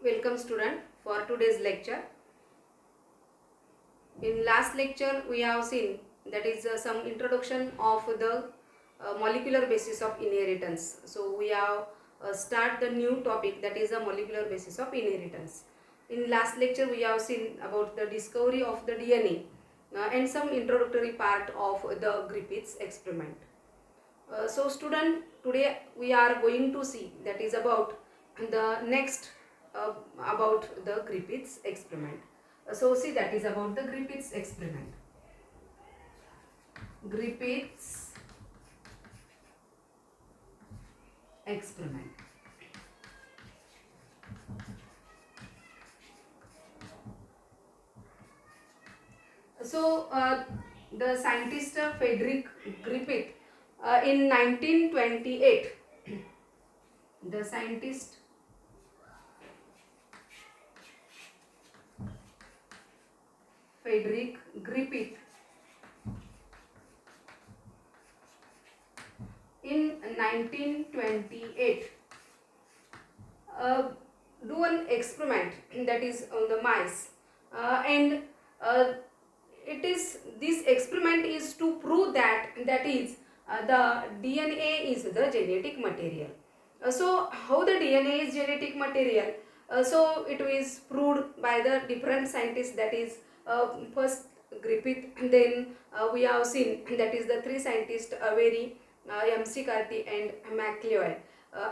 Welcome student for today's lecture. In last lecture we have seen that is some introduction of the molecular basis of inheritance. So we have start the new topic, that is the molecular basis of inheritance. In last lecture we have seen about the discovery of the DNA and some introductory part of the Griffith's experiment. So student, today we are going to see that is about the next about the Griffith's experiment. So see, that is about the Griffith's experiment. Griffith's experiment. So the scientist Frederick Griffith in 1928, the scientist Frederick Griffith in 1928 do an experiment that is on the mice and it is this experiment is to prove that is the DNA is the genetic material. So how the DNA is genetic material? So it is proved by the different scientists, that is first Griffith, then we have seen that is the three scientists Avery, McCarthy and MacLeod.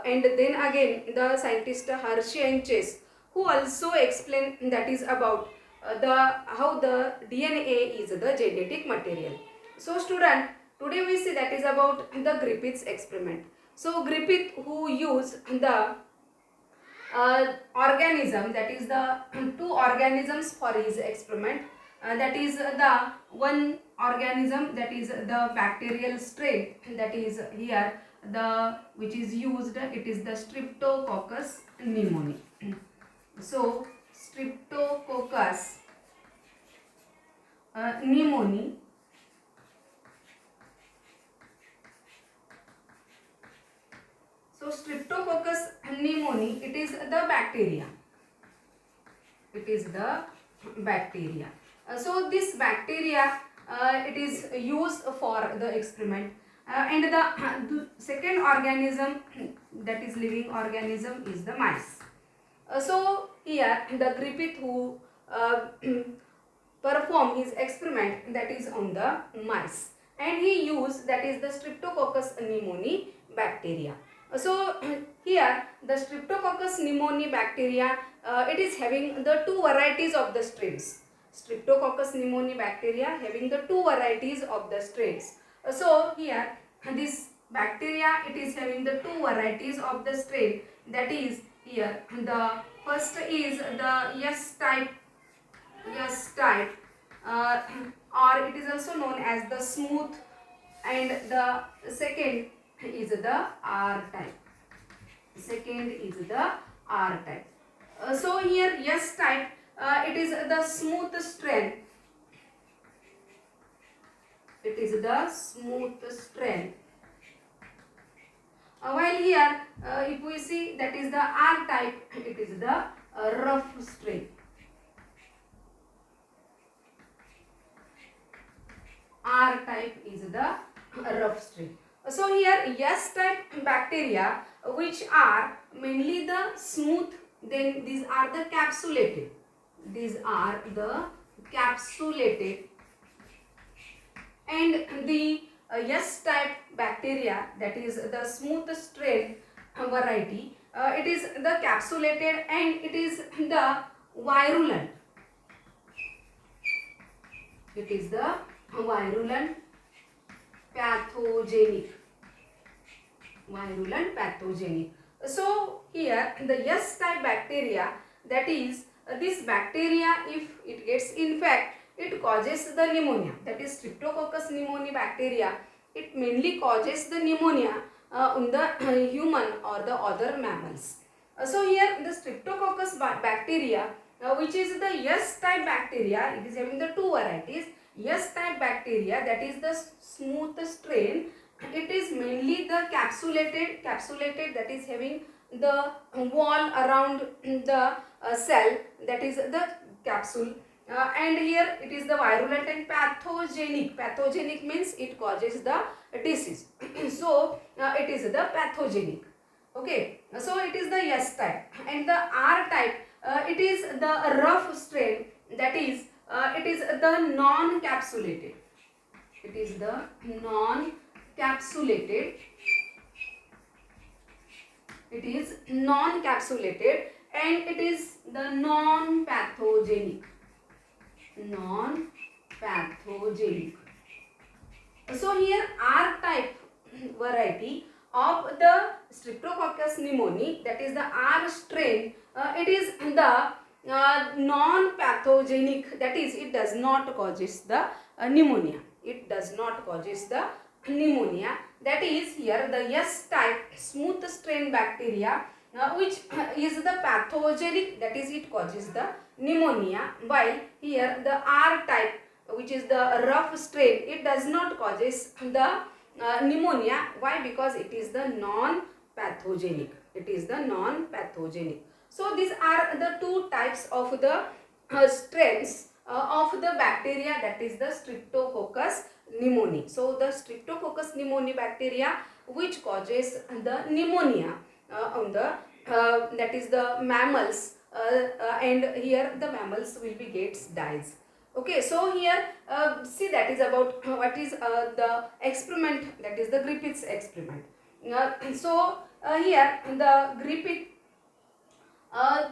And then again the scientist Hershey and Chase, who also explain that is about how the DNA is the genetic material. So student, today we see that is about the Griffith's experiment. So Griffith, who used the organism, that is the two organisms for his experiment, that is the one organism, that is the bacterial strain, that is here the which is used, it is the Streptococcus pneumoniae. So Streptococcus pneumoniae. So Streptococcus pneumoniae, it is the bacteria. It is the bacteria. So this bacteria it is used for the experiment, and the second organism, that is living organism, is the mice. So here the Griffith, who perform his experiment, that is on the mice, and he used that is the Streptococcus pneumoniae bacteria. So here the Streptococcus pneumoniae bacteria, it is having the two varieties of the strains. Streptococcus pneumoniae bacteria having the two varieties of the strains. So here this bacteria, it is having the two varieties of the strain, that is here the first is the S type, or it is also known as the smooth, and the second is the R type. Second is the R type. So here S type, it is the smooth strain. It is the smooth strain. While here if we see that is the R type, it is the rough strain. R type is the rough strain. So here S type bacteria, which are mainly the smooth, then these are the capsulated. These are the capsulated, and the S type bacteria, that is the smooth strain variety, it is the capsulated and it is the virulent. It is the virulent pathogenic. Virulent pathogenic. So here the S type bacteria, that is this bacteria, if it gets infected, it causes the pneumonia. That is Streptococcus pneumoniae bacteria, it mainly causes the pneumonia in the human or the other mammals. So here the Streptococcus bacteria, which is the S type bacteria, it is having the two varieties. S type bacteria, that is the smooth strain, it is mainly the capsulated, that is having the wall around the cell, that is the capsule. And here it is the virulent and pathogenic. Pathogenic means it causes the disease. So it is the pathogenic. Okay, so it is the S type. And the R type, it is the rough strain, that is it is the non-capsulated. It is the non-capsulated. It is non-capsulated and it is the non-pathogenic. Non-pathogenic. So here R type variety of the Streptococcus pneumoniae, that is the R strain, it is the non-pathogenic, that is it does not causes the pneumonia. It does not causes the pneumonia. That is here the S type smooth strain bacteria, which is the pathogenic, that is it causes the pneumonia, while here the R type, which is the rough strain, it does not causes the pneumonia. Why? Because it is the non-pathogenic. It is the non-pathogenic. So these are the two types of the strains of the bacteria, that is the Streptococcus pneumoniae. So the Streptococcus pneumoniae bacteria which causes the pneumonia on the that is the mammals, and here the mammals will be gets dies. Okay, so here see, that is about what is the experiment, that is the Griffith's experiment. So here the Griffith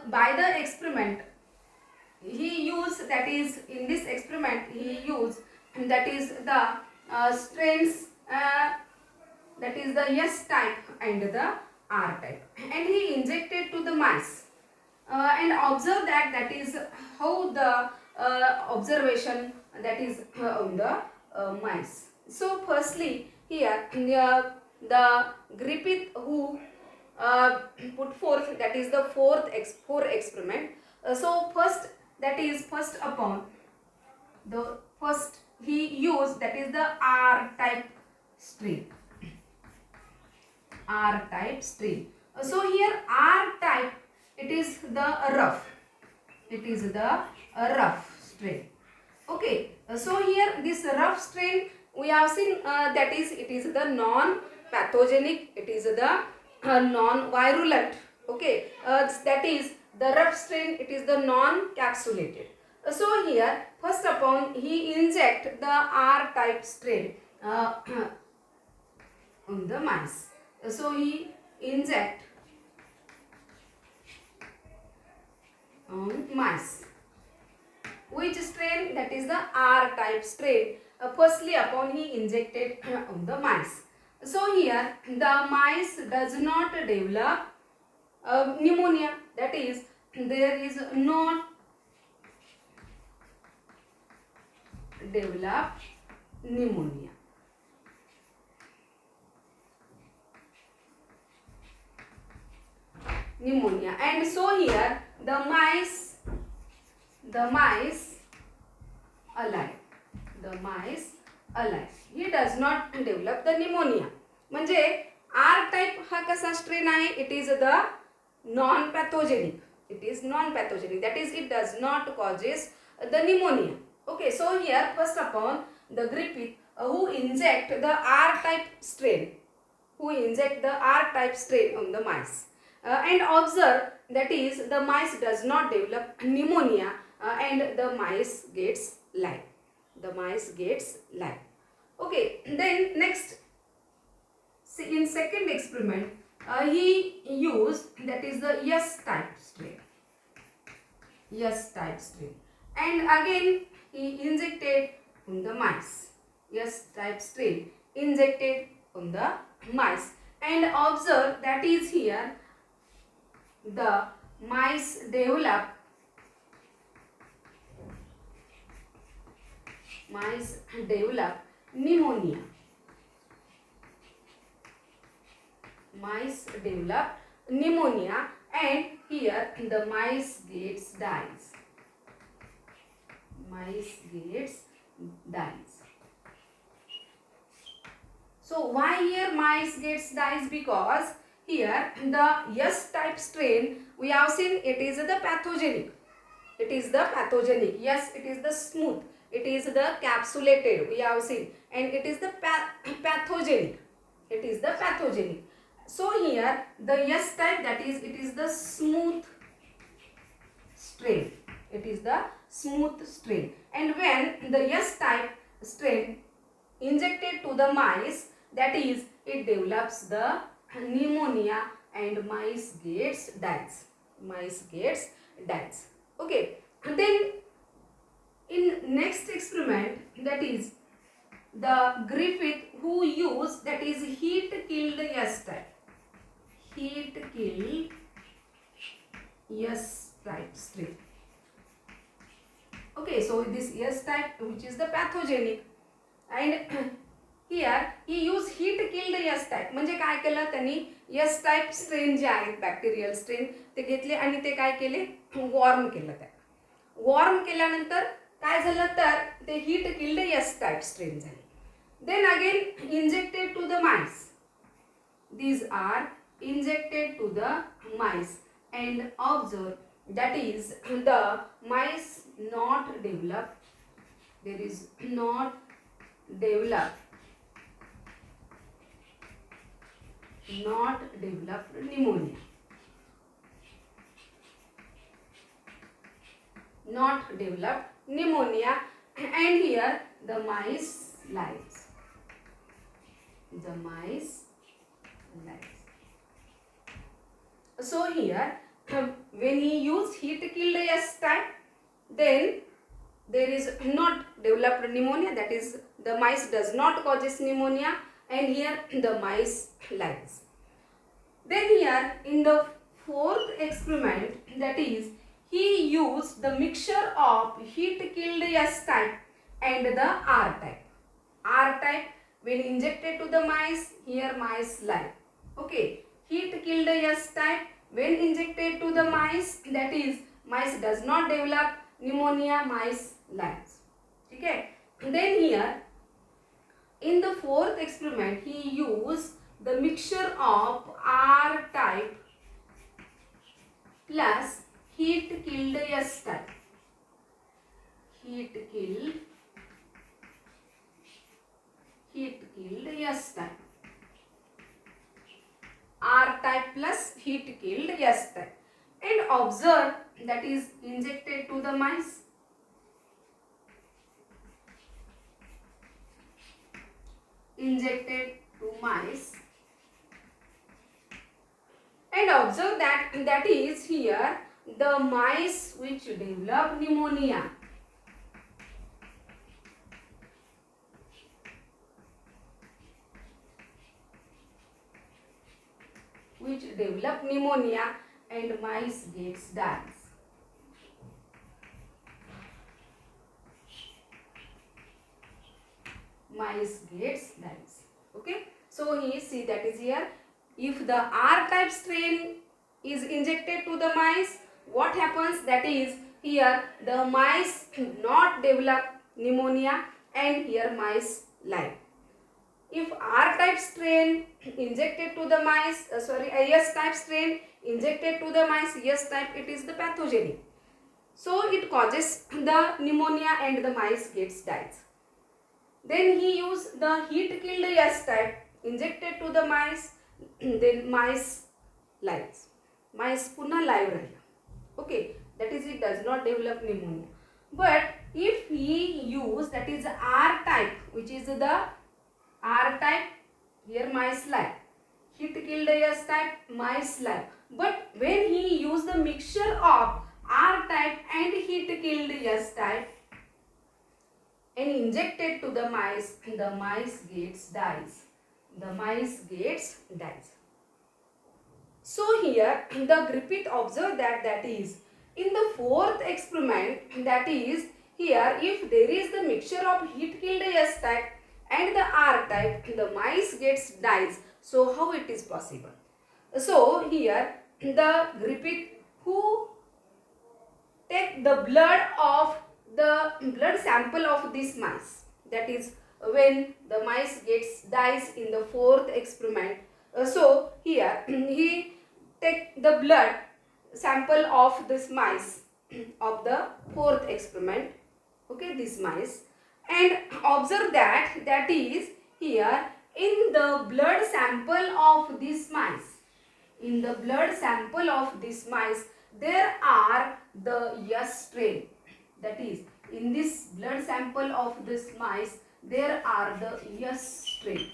by the experiment he used, that is in this experiment he used, that is the strains, that is the S type and the R type, and he injected to the mice and observe that, that is how the observation, that is on the mice. So firstly here the Griffith who put forth, that is the fourth experiment. So first, that is first upon the first he used, that is the R type strain. R type strain. So here R type, it is the rough. It is the rough strain. Okay. So here this rough strain we have seen, that is it is the non-pathogenic. It is the non-virulent. Okay. That is the rough strain. It is the non-capsulated. So here first upon he inject the R type strain on the mice. So he inject on mice. Which strain? That is the R type strain. Firstly upon he injected on the mice. So here the mice does not develop pneumonia. That is there is not develop pneumonia. And so here the mice alive. He does not develop the pneumonia. म्हणजे R type हा कसा strain आहे? It is the non-pathogenic. It is non-pathogenic. That is it does not causes the pneumonia. Okay, so here first upon the Griffith who inject the R type strain. On the mice. And observe, that is the mice does not develop pneumonia and the mice gets live. Okay, then next, see in second experiment he used, that is the S type strain. And again he injected on the mice. S type strain injected on the mice, and observe, that is here the mice develop pneumonia. And here the mice gets dies. So why here mice gets dies? Because here the S type strain we have seen it is the pathogenic. It is the pathogenic. Yes, it is the smooth. It is the capsulated. We have seen, and it is the pathogenic. It is the pathogenic. So here the S type, that is, it is the smooth strain. It is the smooth strain. And when the S type strain injected to the mice, that is, it develops the pneumonia and mice gets dies. Mice gets dies. Okay. And then in next experiment, that is the Griffith who used, that is heat killed S type. Heat killed S type strain. Okay, so this S type, which is the pathogenic, and here he used heat killed S type. म्हणजे काय केलं त्यांनी S type strain जे आहेत bacterial strain ते घेतले आणि ते काय केले, वॉर्म केलं. त्या वॉर्म केल्यानंतर काय झालं तर ते heat killed S type strain झाले. Then again injected to the mice. These are injected to the mice and observe, that is the mice not develop, there is not develop pneumonia. Not developed pneumonia, and here the mice lives. The mice lives. So here when he used heat killed S type, then there is not developed pneumonia, that is the mice does not causes pneumonia, and here the mice lives. Then here in the fourth experiment, that is he used the mixture of heat killed S type and the R type. R type, when injected to the mice, here mice live. Okay, heat killed S type, when injected to the mice, that is mice does not develop pneumonia, mice lives. Okay. Then here in the fourth experiment, he used the mixture of R type plus heat killed S type. Heat killed S type. R type plus heat killed S type. And observe, that is injected to the mice. Injected to mice. And observe that is here the mice which develop pneumonia. Which develop pneumonia and mice gets dies. Mice gets dies. Okay. So he see, that is here, if the R type strain is injected to the mice, what happens, that is here the mice not develop pneumonia and here mice live. If R type strain injected to the mice, S type strain injected to the mice, S type, it is the pathogenic. So it causes the pneumonia and the mice gets dies. Then he used the heat killed S type, injected to the mice, then mice lives. Mice punha live rahila. Okay, that is it does not develop pneumonia. But if he use, that is R type, which is the R type, here mice live. Heat killed S type, mice live. But when he use the mixture of R type and heat killed S type and injected to the mice gets dies. The mice gets dies. So here the Griffith observed that is in the fourth experiment, that is here if there is the mixture of heat killed S type and the R type, the mice gets dies. So how it is possible? So here the Griffith who take the blood sample of these mice, that is when the mice dies in the fourth experiment. So here he take the blood sample of this mice of the fourth experiment, okay, this mice, and observe that is here in the blood sample of this mice, in the blood sample of this mice there are the S strain, that is in this blood sample of this mice there are the S strain,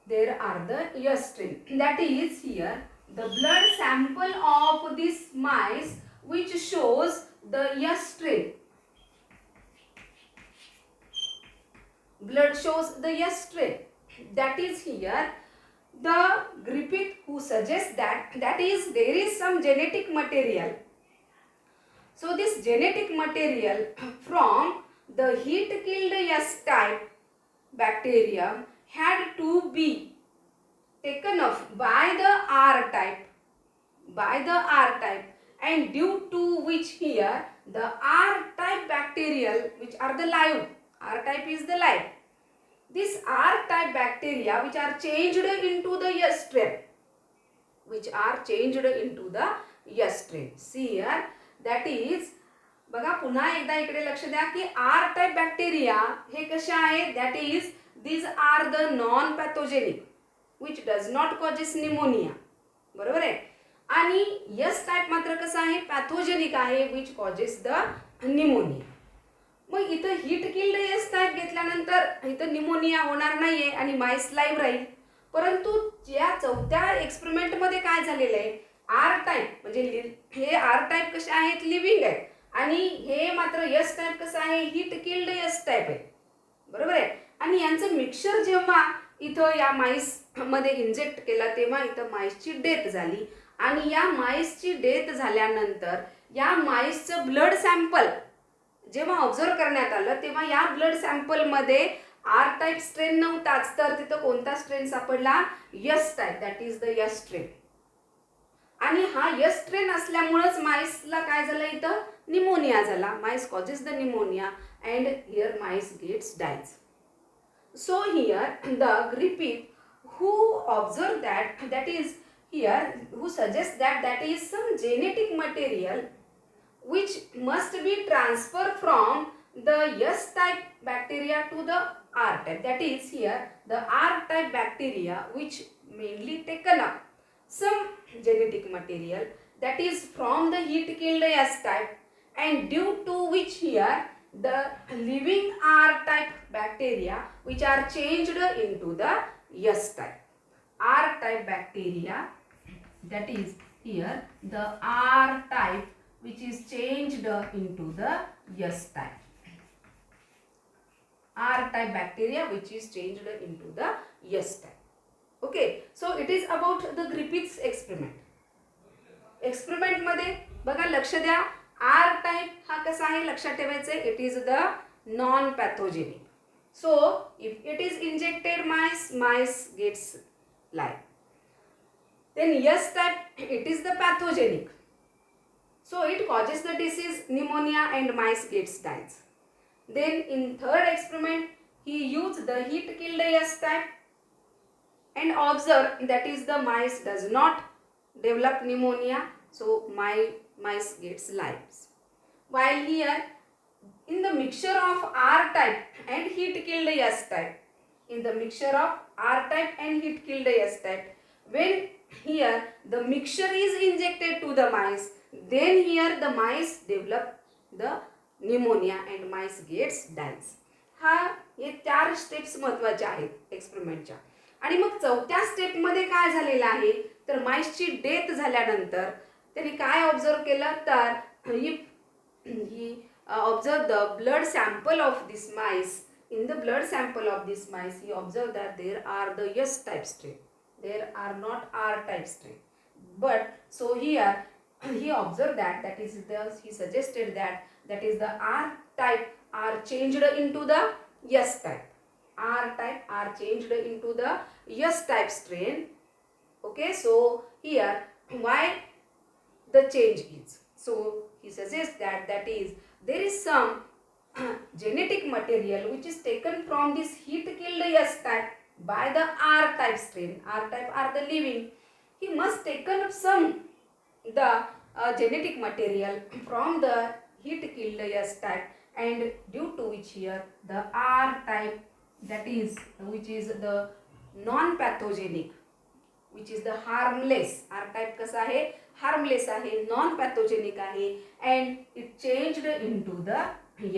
there are the S strain, that is here the blood sample of this mice which shows the S strain, blood shows the S strain, that is here the Griffith who suggests that there is some genetic material. So this genetic material from the heat killed S type bacteria had to be taken off by the R type, and due to which here the R type bacterial, which are the live, R type is the live, this R type bacteria which are changed into the S strain, See here, that is बघा पुन्हा एकदा इकडे लक्ष द्या की R type bacteria हे कसे आहेत, that is these are the non pathogenic which does not causes pneumonia, बरोबर आहे, आणि S type मात्र कसा आहे, pathogenic आहे which causes the pneumonia. मग इथं हीट किल्ड एस टाईप घेतल्यानंतर इथं निमोनिया होणार नाहीये आणि माईस लाईव्ह राहील, परंतु या चौथ्या एक्सपेरिमेंट मध्ये काय झालेलं आहे, आर टाईप म्हणजे हे आर टाईप कसे आहेत, लिव्हिंग आहे, आणि हे मात्र एस टाईप कसं आहे, हीट किल्ड एस टाईप आहे, बरोबर आहे, आणि यांचं मिक्सचर जेव्हा इथं या माईस मध्ये इंजेक्ट केला तेव्हा इथं माईसची डेथ झाली, आणि या माईसची डेथ झाल्यानंतर या माईसचं ब्लड सॅम्पल जेव्हा ऑब्झर्व करण्यात आलं तेव्हा या ब्लड सॅम्पल मध्ये आर टाईप स्ट्रेन नव्हताच, तर तिथं कोणता स्ट्रेन सापडला, S type, that is the S strain, आणि हा एस स्ट्रेन असल्यामुळेच माईसला काय झालं, इथं निमोनिया झाला, mice causes the pneumonia and here mice gets dies. So here the Griffith who observed that is here who suggests that is some genetic material which must be transferred from the S type bacteria to the R type, that is here the R type bacteria which mainly taken up some genetic material that is from the heat killed S type, and due to which here the living R type bacteria which are changed into the S type, R type bacteria, that is here the R type which is changed into the S type, R type bacteria which is changed into the S type. Okay, so it is about the Griffith's experiment. Experiment मध्ये बघा लक्ष द्या, R type हा कसा आहे लक्षात ठेवायचे, it is the non pathogenic. So if it is injected mice gets live. Then S type, it is the pathogenic. So it causes the disease pneumonia and mice gets dies. Then in third experiment, he used the heat killed S type and observed that is the mice does not develop pneumonia. So mice gets lives. While here in the mixture of R type and heat killed S type, in the mixture of R type and heat killed S type, when here the mixture is injected to the mice, then here the mice develop the pneumonia and mice gets dies. हा हे 4 steps महत्त्वाचे आहेत एक्सपेरिमेंटच्या. आणि मग चौथ्या step मध्ये काय झालेलं आहे, तर माईसची डेथ झाल्यानंतर त्यांनी काय ऑब्झर्व केलं, तर ही observe the blood sample of this mice. In the blood sample of this mice, he observed that there are the S type strain. There are not R type strain. But so here he observed that is he suggested that is the R type are changed into the S type. R type are changed into the S type strain. Okay, so here why the change is? So he suggests that is there is some genetic material which is taken from this heat killed S type by the R type strain. R type are the living. He must taken up some the genetic material from the heat killed S type, and due to which here the R type, that is which is the non pathogenic, which is the harmless. R type कसा आहे, harmless आहे, non pathogenic आहे, and it changed into the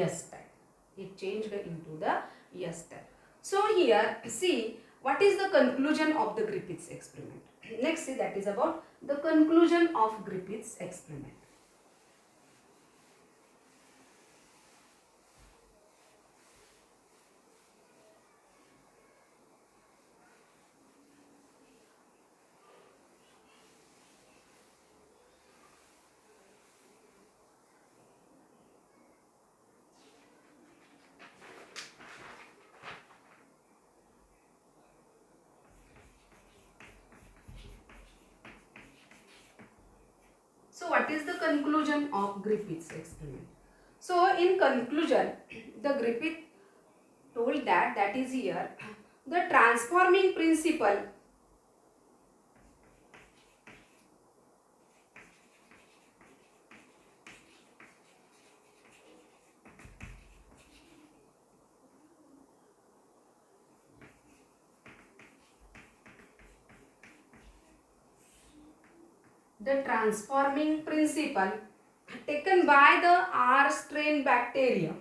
S type. It changed into the S type. So here see what is the conclusion of the Griffith's experiment. Next see, that is about the conclusion of Griffith's experiment. So what is the conclusion of Griffith's experiment? So in conclusion, the Griffith told that is here the transforming principle taken by the R strain bacterium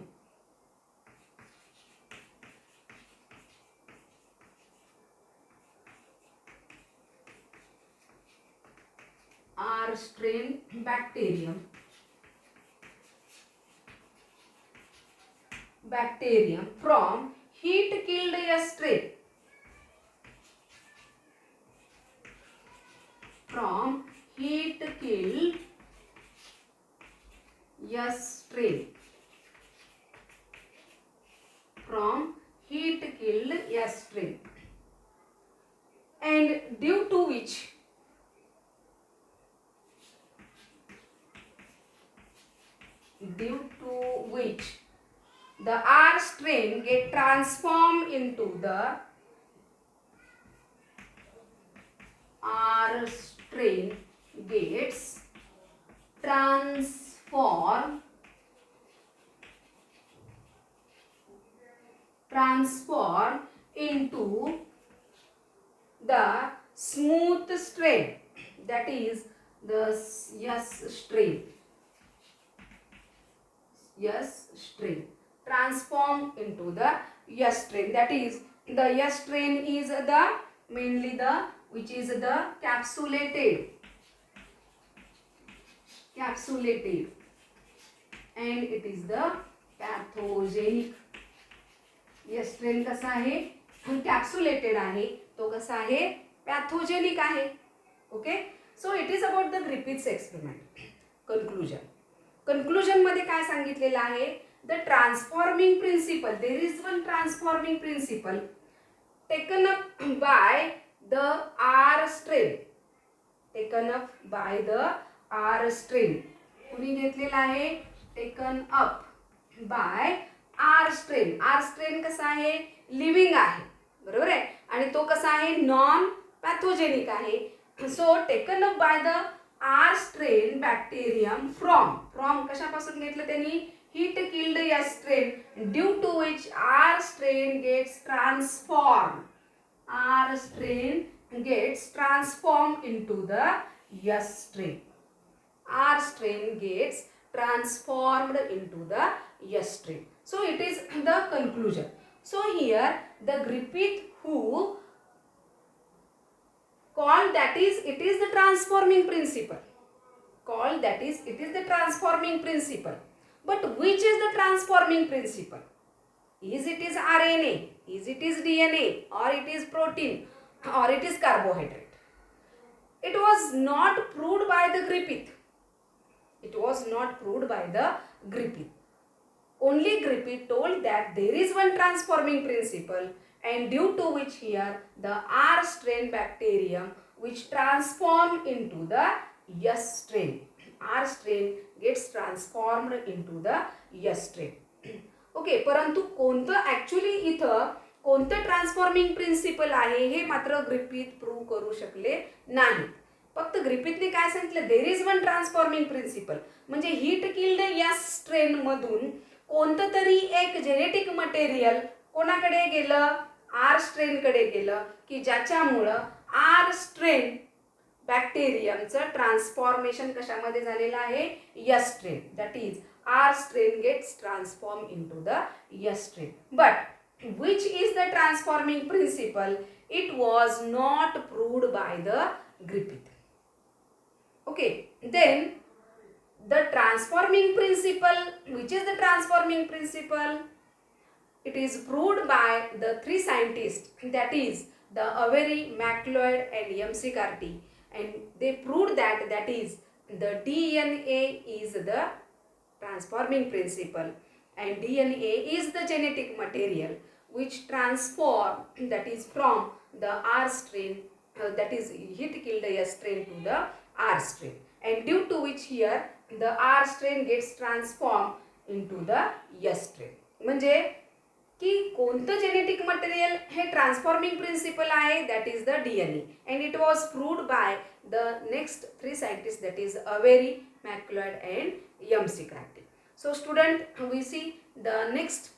from heat killed S strain, from heat killed S strain, from heat killed S strain, and due to which the R strain get transformed into the R strain gets transformed into the smooth strain, that is the S strain. Transform into the S strain, that is the S strain is the mainly the which is the capsulated, and it is the pathogenic. S strain कसा आहे, कॅप्सुलेटेड आहे, तो कसा आहे, pathogenic आहे. Okay, so it is about the Griffith's experiment. Conclusion मध्ये काय सांगितलेलं आहे, the transforming principle, there is one transforming principle taken up by the R strain, कुणी घेतलेला आहे, taken up by R strain. R strain कसा आहे, लिव्हिंग आहे, बरोबर आहे, आणि तो कसा आहे, नॉन पॅथोजेनिक आहे. So taken up by the R strain bacterium from कशापासून घेतलं त्यांनी, heat killed S strain, due to which R strain gets transform into the S strain. R strain gets transformed into the S strain. So it is the conclusion. So here the Griffith who called that is it is the transforming principle. But which is the transforming principle? Is it is RNA? Is it is DNA? Or it is protein? Or it is carbohydrate? It was not proved by the Griffith. Only Griffith told that there is one transforming principle, and due to which here the R strain bacterium which transform into the S strain. R strain gets transformed into the S strain. Okay, परंतु कोणतं actually इथं कोणतं transforming principal आहे हे मात्र Griffith prove करू शकले नाहीत. फक्त ग्रिफिथने काय सांगितलं, there is one transforming principle, म्हणजे हीट किल्ड या स्ट्रेनमधून कोणतं तरी एक जेनेटिक मटेरियल कोणाकडे गेलं, आर स्ट्रेनकडे गेलं, की ज्याच्यामुळं आर स्ट्रेन बॅक्टेरियमचं ट्रान्सफॉर्मेशन कशामध्ये झालेलं आहे, yes strain. That is R strain gets transformed into the S strain. But which is the transforming principle? It was not proved by the Griffith. Okay, then the transforming principle, which is the transforming principle? It is proved by the three scientists, that is the Avery, MacLeod and McCarthy, and they proved that is the DNA is the transforming principle, and DNA is the genetic material which transform, that is from the R strain, that is heat killed S strain to the R strain, and due to which here the R strain gets transformed into the S strain. म्हणजे की कोणतं genetic material हे transforming principal आहे, that is the DNA, and it was proved by the next three scientists, that is Avery, MacLeod and McCarthy. So student, we see the next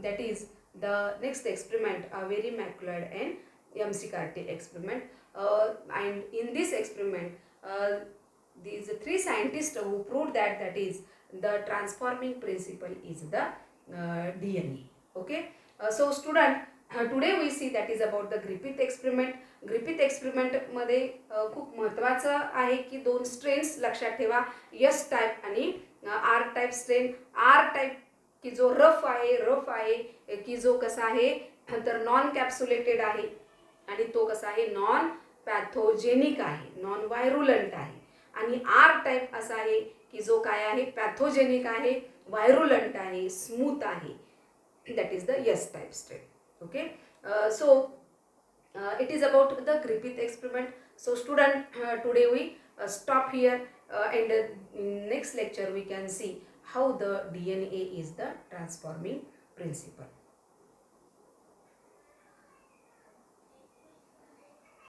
that is the next experiment, Avery, MacLeod and McCarthy experiment, and in this experiment these three scientists who proved that is the transforming principle is the DNA. Okay, so student, today we see that is about the Griffith experiment. Griffith experiment मध्ये खूप महत्त्वाचं आहे की दोन strains लक्षात ठेवा, S type आणि R type strain. R type की जो रफ आहे की जो कसा आहे तर नॉन कॅप्सुलेटेड आहे, आणि तो कसा आहे नॉन पॅथोजेनिक आहे, नॉन व्हायरुलंट आहे. आणि R टाइप असा आहे की जो काय आहे पॅथोजेनिक आहे, व्हायरुलंट आहे, स्मूथ आहे, that is the S type strain. Okay, so it is about the Griffith experiment. So student, today we stop here, and next lecture we can see how the DNA is the transforming principle.